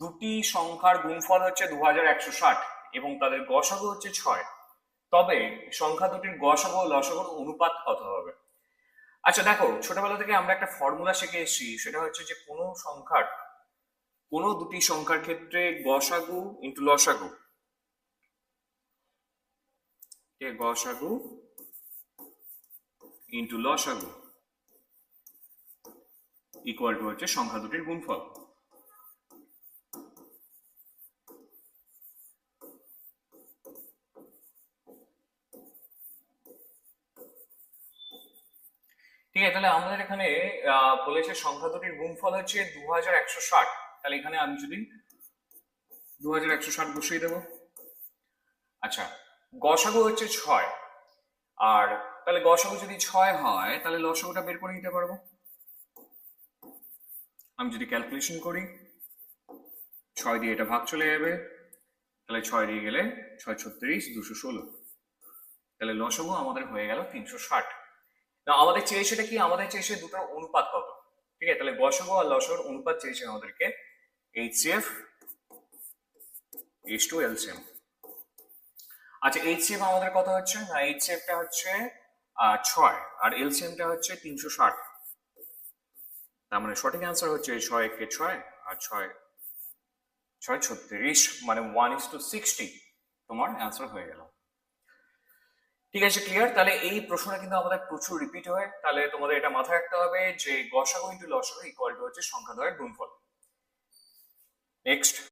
দুটি সংখ্যার গুণফল হচ্ছে 2160 এবং তাদের গসাগু হচ্ছে 6, তবে সংখ্যা দুটির গসাগু ও লসাগুর অনুপাত কত হবে? আচ্ছা দেখো, ছোটবেলা থেকে আমরা একটা ফর্মুলা শিখে এসেছি, সেটা হচ্ছে যে কোনো দুটি সংখ্যার ক্ষেত্রে গসাগু ইন্টু লসাগু, গসাগু ইন্টু লসাগু ইকুয়াল টু হচ্ছে সংখ্যা দুটির গুণফল। ঠিক আছে, তাহলে আমাদের এখানে বলেছে সংখ্যা দুটির গুণফল হচ্ছে 2160। তাহলে এখানে আমি যদি 2160 বসিয়ে দেবো। আচ্ছা, গসাগু হচ্ছে 6, আর তাহলে গসাগু যদি 6 হয় তাহলে লসাগুটা বের করে নিতে পারবো। আমি যদি ক্যালকুলেশন করি, 6 দিয়ে এটা ভাগ চলে যাবে, তাহলে 6 দিয়ে গেলে 6 36 216, তাহলে লসাগু আমাদের হয়ে গেল 360। না, আমাদের চেয়েছে কি, আমাদের চেয়েছে দুটোর অনুপাত কত। ঠিক আছে, তাহলে গসাগু আর লসাগুর অনুপাত চেয়েছে আমাদেরকে HCF LCM। আচ্ছা, HCF আমাদের কত হচ্ছে? না, HCF টা হচ্ছে 6 আর LCM টা হচ্ছে 360। তার মানে সঠিক অ্যান্সার হচ্ছে 6 কে 6 আর 6 36, মানে 1:60 তোমার অ্যান্সার হয়ে গেল। ঠিক আছে, ক্লিয়ার? তাহলে এই প্রশ্নটা কিন্তু আমাদের প্রচুর রিপিট হয়, তাহলে তোমাদের এটা মাথায় রাখতে হবে যে গসাগু ইন্টু লসাগু ইকুয়াল টু হচ্ছে সংখ্যা দ্বয়ের গুণফল। নেক্সট।